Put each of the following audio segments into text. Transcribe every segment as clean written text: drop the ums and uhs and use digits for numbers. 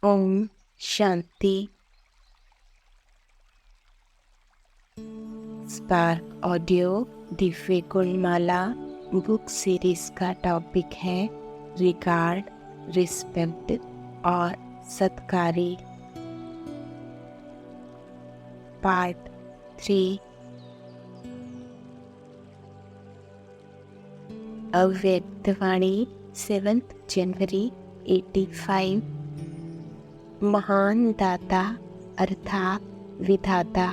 Om Shanti. Spark audio Divya Gunmala book series का topic है regard, respect और सत्कारी। पार्ट 3। अव्यक्तवाणी 7 जनवरी 85। महान दाता अर्थात विधाता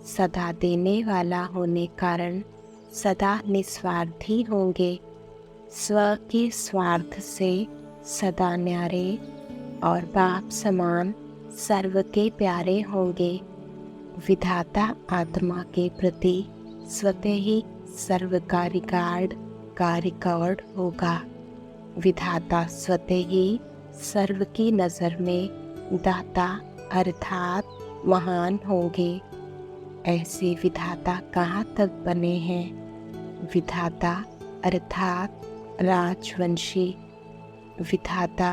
सदा देने वाला होने कारण सदा निस्वार्थी होंगे। स्व के स्वार्थ से सदा न्यारे और बाप समान सर्व के प्यारे होंगे। विधाता आत्मा के प्रति स्वतः ही सर्व का रिकॉर्ड होगा। विधाता स्वतः ही सर्व की नज़र में दाता अर्थात महान होंगे। ऐसे विधाता कहाँ तक बने हैं? विधाता अर्थात राजवंशी, विधाता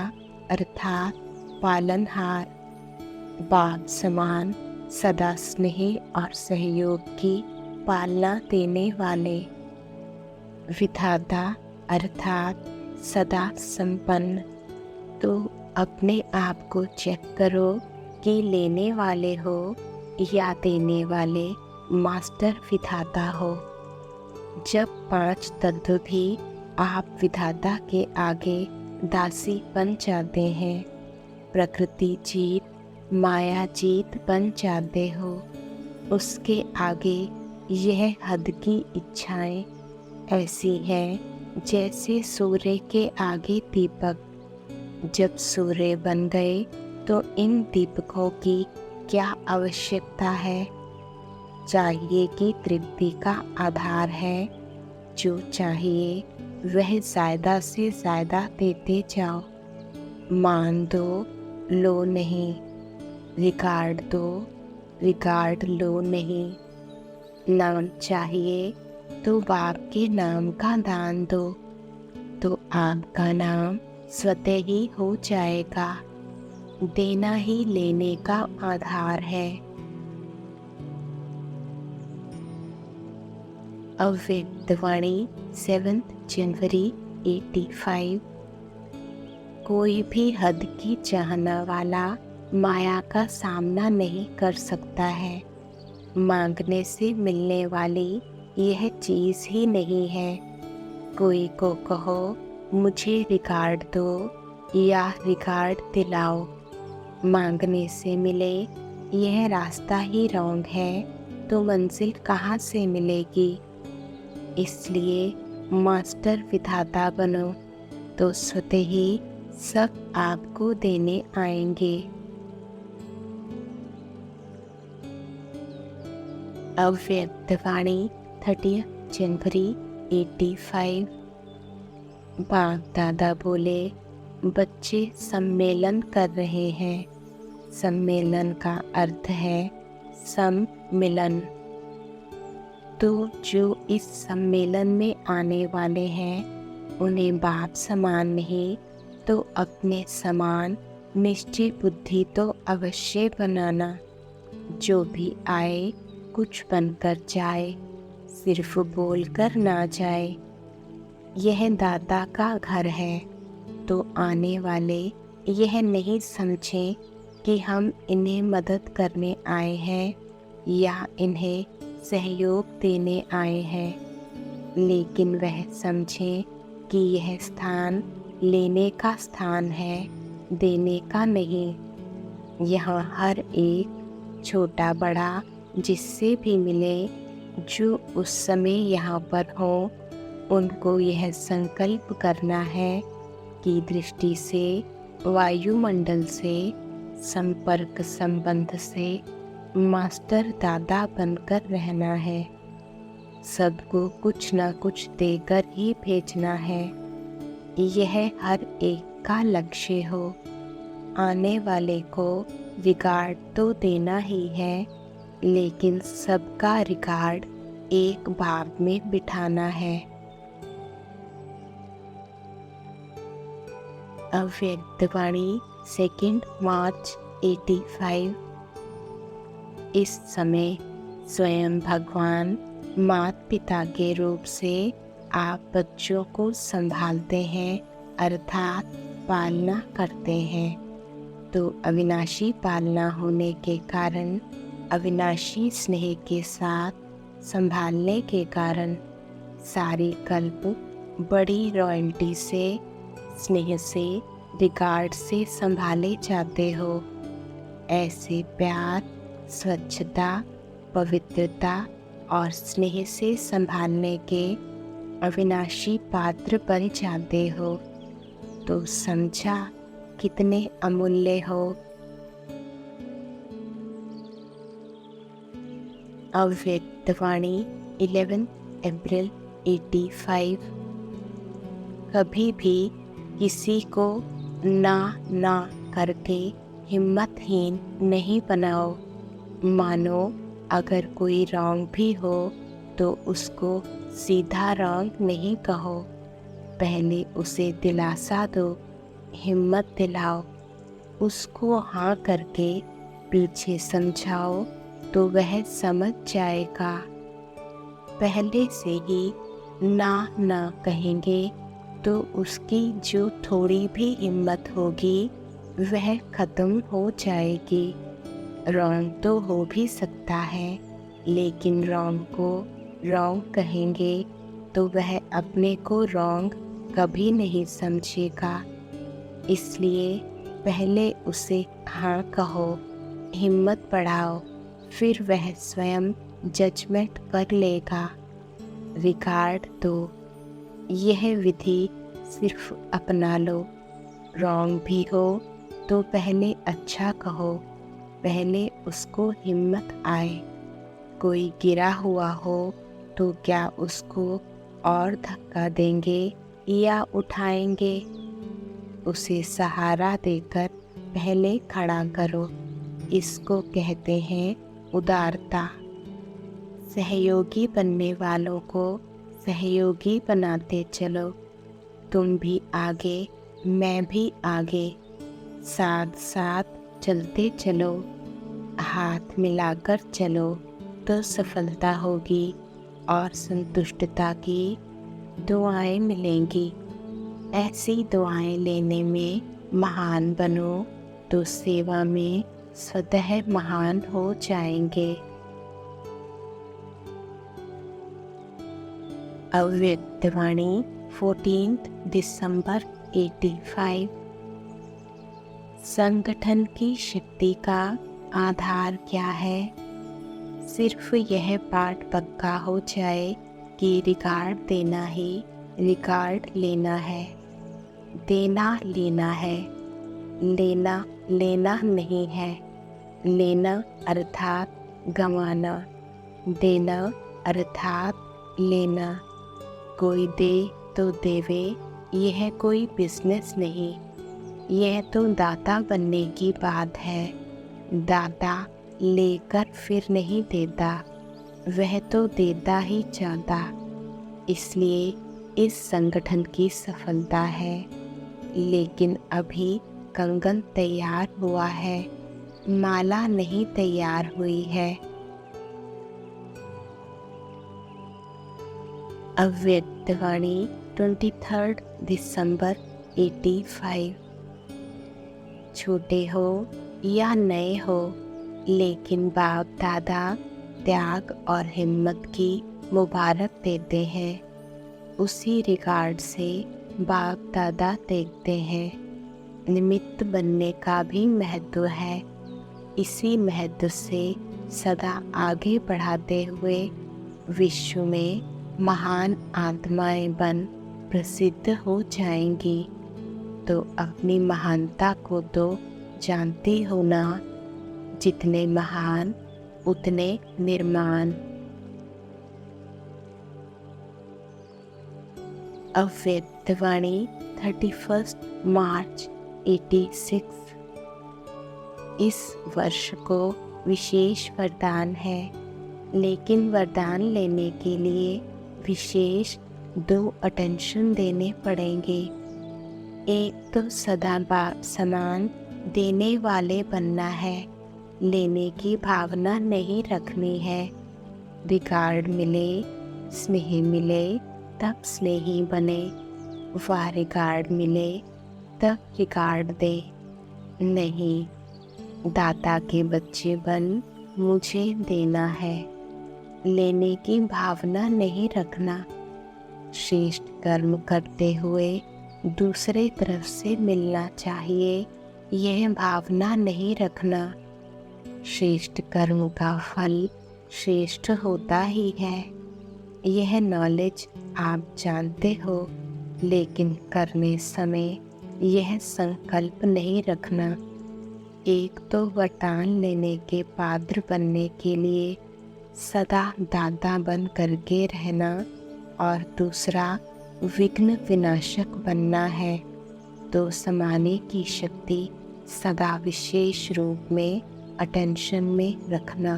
अर्थात पालनहार, बाप समान सदा स्नेह और सहयोग की पालना देने वाले, विधाता अर्थात सदा संपन्न। तो अपने आप को चेक करो कि लेने वाले हो या देने वाले मास्टर विधाता हो। जब 5 तत्व भी आप विधाता के आगे दासी बन जाते हैं, प्रकृति जीत माया जीत बन जाते हो, उसके आगे यह हद की इच्छाएं ऐसी हैं जैसे सूर्य के आगे दीपक। जब सूर्य बन गए तो इन दीपकों की क्या आवश्यकता है? चाहिए कि तृप्ति का आधार है। जो चाहिए वह ज़्यादा से ज़्यादा देते जाओ। मान दो, लो नहीं। रिगार्ड दो, रिगार्ड लो नहीं। नाम चाहिए तो बाप के नाम का दान दो, तो आपका नाम स्वतः ही हो जाएगा। देना ही लेने का आधार है। अव्यक्तवाणी 7 जनवरी 85। कोई भी हद की चाहना वाला माया का सामना नहीं कर सकता है। मांगने से मिलने वाली यह चीज़ ही नहीं है। कोई को कहो मुझे रिगार्ड दो या रिगार्ड दिलाओ, मांगने से मिले यह रास्ता ही रॉन्ग है, तो मंजिल कहाँ से मिलेगी? इसलिए मास्टर विधाता बनो तो स्वतः ही सब आपको देने आएंगे। अव्यक्तवाणी 30 जनवरी 85। बाप दादा बोले, बच्चे सम्मेलन कर रहे हैं। सम्मेलन का अर्थ है सम्मिलन। तो जो इस सम्मेलन में आने वाले हैं उन्हें बाप समान नहीं तो अपने समान निश्चय बुद्धि तो अवश्य बनाना। जो भी आए कुछ बनकर जाए, सिर्फ बोलकर ना जाए। यह दाता का घर है, तो आने वाले यह नहीं समझें कि हम इन्हें मदद करने आए हैं या इन्हें सहयोग देने आए हैं, लेकिन वह समझें कि यह स्थान लेने का स्थान है, देने का नहीं। यहाँ हर एक छोटा बड़ा जिससे भी मिले, जो उस समय यहाँ पर हो, उनको यह संकल्प करना है कि दृष्टि से, वायुमंडल से, संपर्क संबंध से मास्टर दादा बनकर रहना है। सबको कुछ न कुछ देकर ही भेजना है। यह हर एक का लक्ष्य हो। आने वाले को रिगार्ड तो देना ही है, लेकिन सबका रिगार्ड एक भाव में बिठाना है। अव्यक्तवाणी 2 मार्च 85। इस समय स्वयं भगवान माता पिता के रूप से आप बच्चों को संभालते हैं, अर्थात पालना करते हैं। तो अविनाशी पालना होने के कारण, अविनाशी स्नेह के साथ संभालने के कारण सारी कल्प बड़ी रॉयल्टी से, स्नेह से, रिगार्ड से संभाले जाते हो। ऐसे प्यार, स्वच्छता, पवित्रता और स्नेह से संभालने के अविनाशी पात्र बन जाते हो। तो समझा कितने अमूल्य हो। अव्यक्तवाणी 11 अप्रैल 85। कभी भी किसी को ना करके हिम्मतहीन नहीं बनाओ। मानो अगर कोई रॉन्ग भी हो तो उसको सीधा रॉन्ग नहीं कहो, पहले उसे दिलासा दो, हिम्मत दिलाओ। उसको हाँ करके पीछे समझाओ तो वह समझ जाएगा। पहले से ही ना कहेंगे तो उसकी जो थोड़ी भी हिम्मत होगी वह ख़त्म हो जाएगी। रॉन्ग तो हो भी सकता है, लेकिन रॉन्ग को रॉन्ग कहेंगे तो वह अपने को रॉन्ग कभी नहीं समझेगा। इसलिए पहले उसे हाँ कहो, हिम्मत बढ़ाओ, फिर वह स्वयं जजमेंट कर लेगा। रिगार्ड दो। यह विधि सिर्फ अपना लो। रॉन्ग भी हो तो पहले अच्छा कहो, पहले उसको हिम्मत आए। कोई गिरा हुआ हो तो क्या उसको और धक्का देंगे या उठाएंगे? उसे सहारा देकर पहले खड़ा करो। इसको कहते हैं उदारता। सहयोगी बनने वालों को सहयोगी बनाते चलो। तुम भी आगे, मैं भी आगे, साथ साथ चलते चलो। हाथ मिलाकर चलो तो सफलता होगी और संतुष्टता की दुआएं मिलेंगी। ऐसी दुआएं लेने में महान बनो तो सेवा में स्वतः महान हो जाएंगे। अव्यक्तवाणी 14 दिसंबर 85। संगठन की शक्ति का आधार क्या है? सिर्फ यह पाठ पक्का हो जाए कि रिगार्ड देना ही रिगार्ड लेना है, देना लेना है, लेना लेना नहीं है। लेना अर्थात गंवाना, देना अर्थात लेना। कोई दे तो देवे, यह कोई बिजनेस नहीं, यह तो दाता बनने की बात है। दाता लेकर फिर नहीं देता, वह तो देता ही जाता। इसलिए इस संगठन की सफलता है। लेकिन अभी कंगन तैयार हुआ है, माला नहीं तैयार हुई है। अव्यक्तवाणी 23 दिसंबर 85। छोटे हो या नए हो, लेकिन बाप दादा त्याग और हिम्मत की मुबारक देते हैं। उसी रिगार्ड से बाप दादा देखते हैं। निमित्त बनने का भी महत्व है। इसी महत्व से सदा आगे बढ़ाते हुए विश्व में महान आत्माएं बन प्रसिद्ध हो जाएंगी। तो अपनी महानता को तो जानती हो ना, जितने महान उतने निर्माण। अव्यक्तवाणी 31 मार्च 86। इस वर्ष को विशेष वरदान है, लेकिन वरदान लेने के लिए विशेष 2 अटेंशन देने पड़ेंगे। एक तो सदा समान देने वाले बनना है, लेने की भावना नहीं रखनी है। रिगार्ड मिले, स्नेह मिले तब स्नेही बने, वह रिगार्ड मिले तब रिगार्ड दे। नहीं, दाता के बच्चे बन मुझे देना है, लेने की भावना नहीं रखना। श्रेष्ठ कर्म करते हुए दूसरे तरफ से मिलना चाहिए, यह भावना नहीं रखना। श्रेष्ठ कर्म का फल श्रेष्ठ होता ही है, यह नॉलेज आप जानते हो, लेकिन करने समय यह संकल्प नहीं रखना। एक तो वरदान लेने के पात्र बनने के लिए सदा दाता बन करके रहना, और दूसरा विघ्न विनाशक बनना है। तो समाने की शक्ति सदा विशेष रूप में अटेंशन में रखना।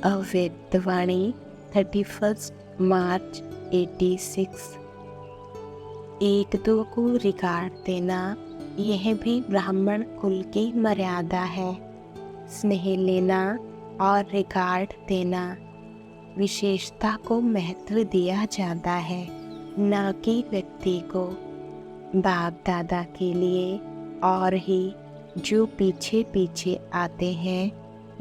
अव्यक्त वाणी 31 मार्च 86। एक दो को रिगार्ड देना, यह भी ब्राह्मण कुल की मर्यादा है। स्नेह लेना और रिगार्ड देना, विशेषता को महत्व दिया जाता है, न कि व्यक्ति को। बाप दादा के लिए और ही जो पीछे पीछे आते हैं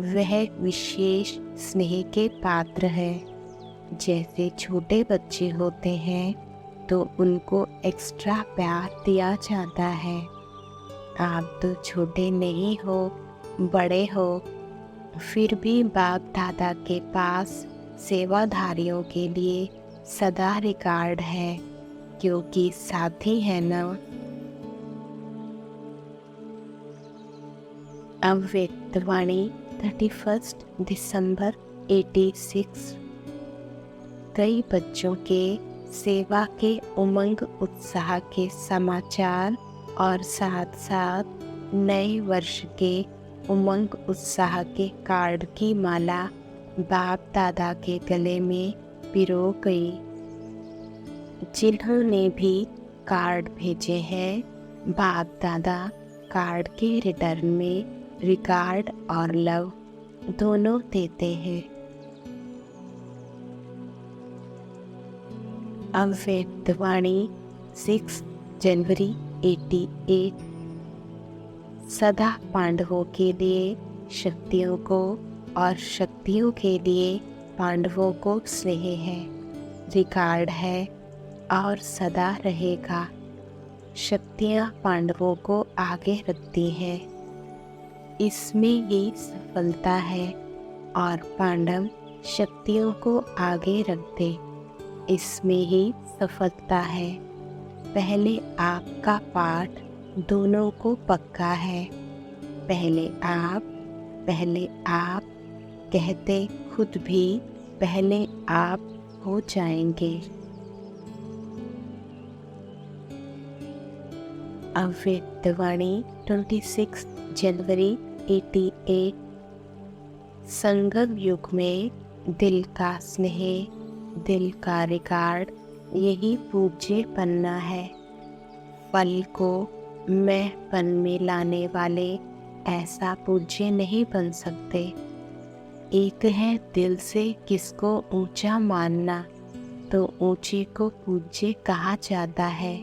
वह विशेष स्नेह के पात्र हैं। जैसे छोटे बच्चे होते हैं तो उनको एक्स्ट्रा प्यार दिया जाता है। आप तो छोटे नहीं हो, बड़े हो, फिर भी बाप दादा के पास सेवाधारियों के लिए सदा रिगार्ड है, क्योंकि साथी है ना। अव्यक्त वाणी 31 दिसंबर 86। कई बच्चों के सेवा के उमंग उत्साह के समाचार और साथ साथ नए वर्ष के उमंग उत्साह के कार्ड की माला बाप दादा के गले में पिरो गई। जिन्होंने भी कार्ड भेजे हैं, बाप दादा कार्ड के रिटर्न में रिगार्ड और लव दोनों देते हैं। अव्यक्त वाणी 6 जनवरी 88। सदा पांडवों के लिए शक्तियों को और शक्तियों के लिए पांडवों को स्नेह है, रिगार्ड है और सदा रहेगा। शक्तियाँ पांडवों को आगे रखती हैं, इसमें ये सफलता है, और पांडव शक्तियों को आगे रखते, इसमें ही सफलता है। पहले आपका पाठ दोनों को पक्का है। पहले आप कहते खुद भी पहले आप हो जाएंगे। अव्यक्त वाणी 26 जनवरी 88। संगम युग में दिल का स्नेह, दिल का रिगार्ड, यही पूज्य बनना है। फल को मैं पन में लाने वाले ऐसा पूज्य नहीं बन सकते। एक है दिल से किसको ऊंचा मानना, तो ऊंचे को पूज्य कहा जाता है।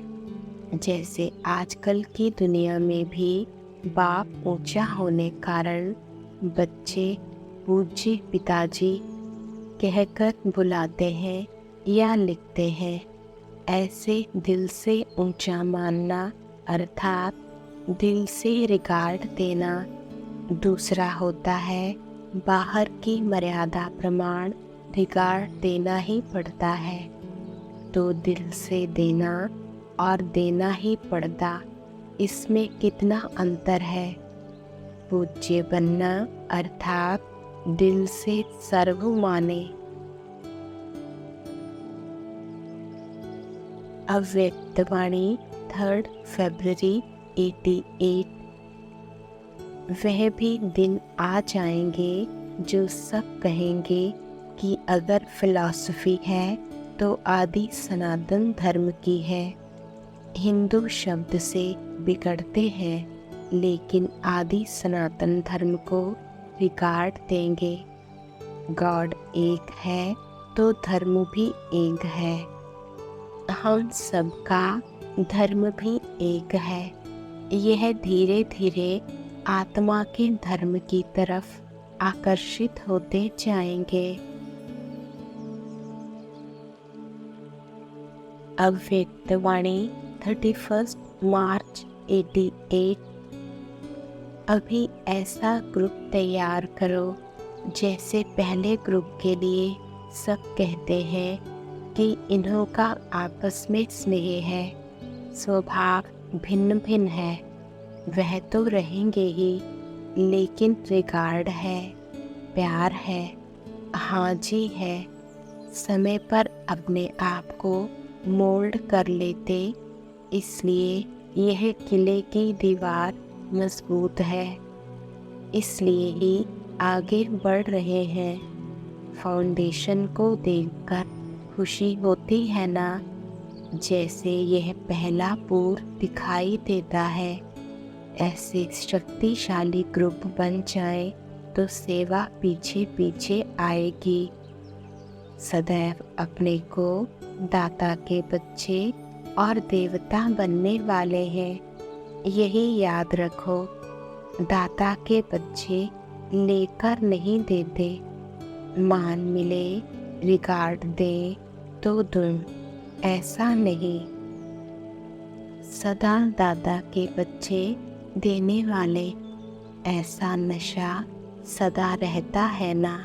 जैसे आजकल की दुनिया में भी बाप ऊंचा होने कारण बच्चे पूज्य पिताजी कहकर बुलाते हैं या लिखते हैं। ऐसे दिल से ऊंचा मानना अर्थात दिल से रिगार्ड देना। दूसरा होता है बाहर की मर्यादा प्रमाण रिगार्ड देना ही पड़ता है, तो दिल से देना और देना ही पड़ता, इसमें कितना अंतर है। पूज्य बनना अर्थात दिल से सर्व माने। अव्यक्त वाणी 3 फरवरी 88। वह भी दिन आ जाएंगे जो सब कहेंगे कि अगर फिलॉसफी है तो आदि सनातन धर्म की है। हिंदू शब्द से बिगड़ते हैं, लेकिन आदि सनातन धर्म को रिगार्ड देंगे। गॉड एक है तो धर्म भी एक है। हम सबका धर्म भी एक है। यह धीरे धीरे आत्मा के धर्म की तरफ आकर्षित होते जाएंगे। अव्यक्त वाणी 31 मार्च 88। अभी ऐसा ग्रुप तैयार करो जैसे पहले ग्रुप के लिए सब कहते हैं कि इन्हों का आपस में स्नेह है, स्वभाव भिन्न भिन्न है। वह तो रहेंगे ही, लेकिन रिगार्ड है, प्यार है, हाँ जी है। समय पर अपने आप को मोल्ड कर लेते, इसलिए यह किले की दीवार मजबूत है, इसलिए ही आगे बढ़ रहे हैं। फाउंडेशन को देखकर खुशी होती है ना, जैसे यह पहला पुर दिखाई देता है। ऐसे शक्तिशाली ग्रुप बन जाए तो सेवा पीछे पीछे आएगी। सदैव अपने को दाता के बच्चे और देवता बनने वाले हैं, यही याद रखो। दाता के बच्चे लेकर नहीं देते, मान मिले रिगार्ड दे तो तुम, ऐसा नहीं। सदा दादा के बच्चे देने वाले, ऐसा नशा सदा रहता है ना।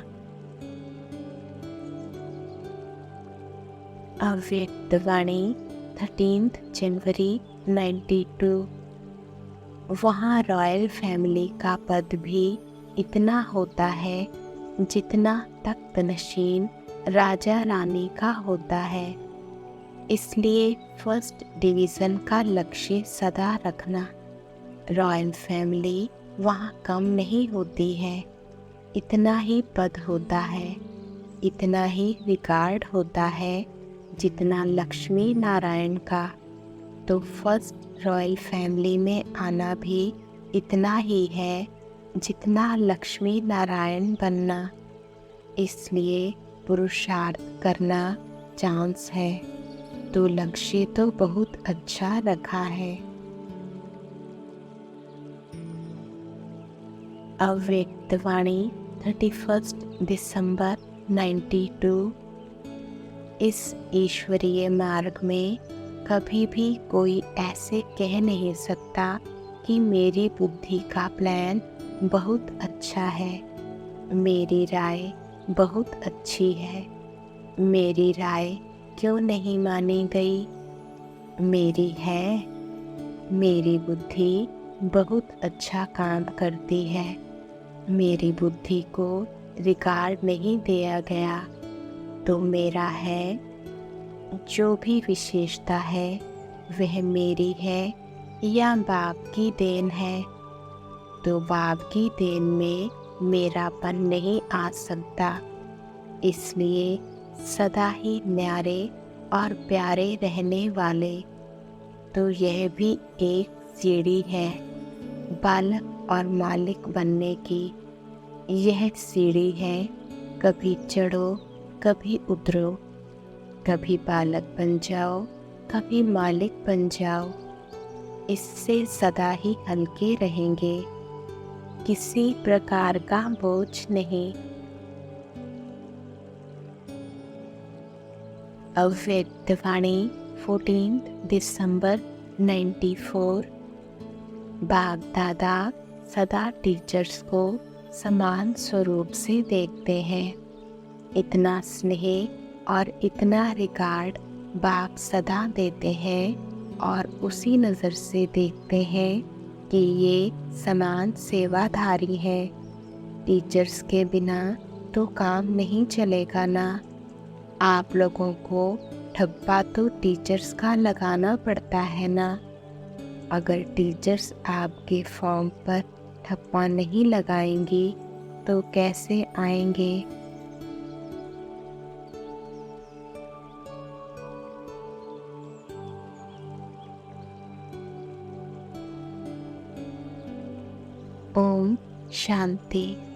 अव्यक्त वाणी 13 जनवरी 92। वहाँ रॉयल फैमिली का पद भी इतना होता है जितना तख्त नशीन राजा रानी का होता है। इसलिए फर्स्ट डिवीज़न का लक्ष्य सदा रखना। रॉयल फैमिली वहाँ कम नहीं होती है, इतना ही पद होता है, इतना ही रिगार्ड होता है जितना लक्ष्मी नारायण का। तो फर्स्ट रॉयल फैमिली में आना भी इतना ही है जितना लक्ष्मी नारायण बनना। इसलिए पुरुषार्थ करना चांस है, तो लक्ष्य तो बहुत अच्छा रखा है। अव्यक्त वाणी 31 दिसंबर 92। इस ईश्वरीय मार्ग में कभी भी कोई ऐसे कह नहीं सकता कि मेरी बुद्धि का प्लान बहुत अच्छा है, मेरी राय बहुत अच्छी है, मेरी राय क्यों नहीं मानी गई। मेरी है, मेरी बुद्धि बहुत अच्छा काम करती है, मेरी बुद्धि को रिगार्ड नहीं दिया गया, तो मेरा है। जो भी विशेषता है वह मेरी है या बाप की देन है, तो बाप की देन में मेरापन नहीं आ सकता। इसलिए सदा ही न्यारे और प्यारे रहने वाले। तो यह भी एक सीढ़ी है बालक और मालिक बनने की। यह सीढ़ी है, कभी चढ़ो कभी उतरो, कभी बालक बन जाओ कभी मालिक बन जाओ। इससे सदा ही हल्के रहेंगे, किसी प्रकार का बोझ नहीं। अव्यक्त वाणी 14 दिसंबर 94। बाप दादा सदा टीचर्स को समान स्वरूप से देखते हैं। इतना स्नेह और इतना रिगार्ड बाप सदा देते हैं और उसी नज़र से देखते हैं कि ये समान सेवाधारी है। टीचर्स के बिना तो काम नहीं चलेगा ना। आप लोगों को ठप्पा तो टीचर्स का लगाना पड़ता है ना। अगर टीचर्स आपके फॉर्म पर ठप्पा नहीं लगाएंगी तो कैसे आएंगे। ओम शांति।